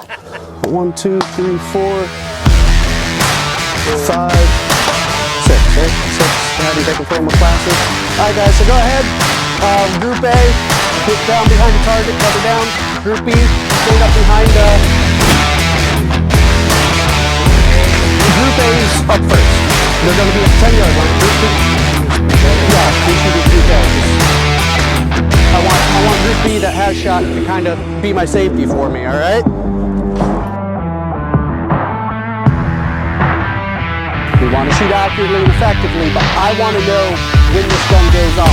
1, 2, 3, 4, 5, 6, right? 6, I haven't taken 4 more classes. All right, guys, so go ahead. Group A, get down behind the target, cover down. Group B, stand up behind. Group A is up first. They're going to be at the 10-yard line. Group B, yeah, we should do Group A. I want Group B that has shot to kind of be my safety for me, all right? We want to shoot accurately and effectively, but I want to know when this gun goes off.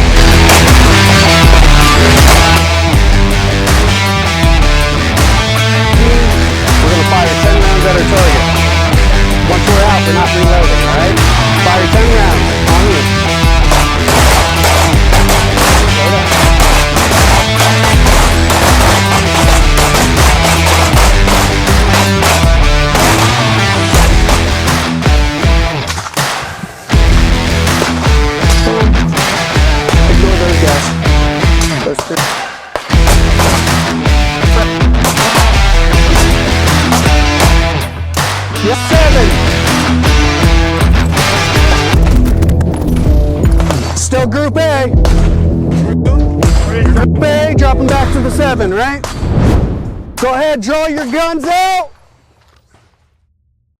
We're going to fire 10 rounds at our target. Once we're out, we're not reloading, all right? Fire 10 rounds on you. Ignore those guys. Those three. Yep, 7. Still Group A. Group A, dropping back to the 7, right? Go ahead, draw your guns out.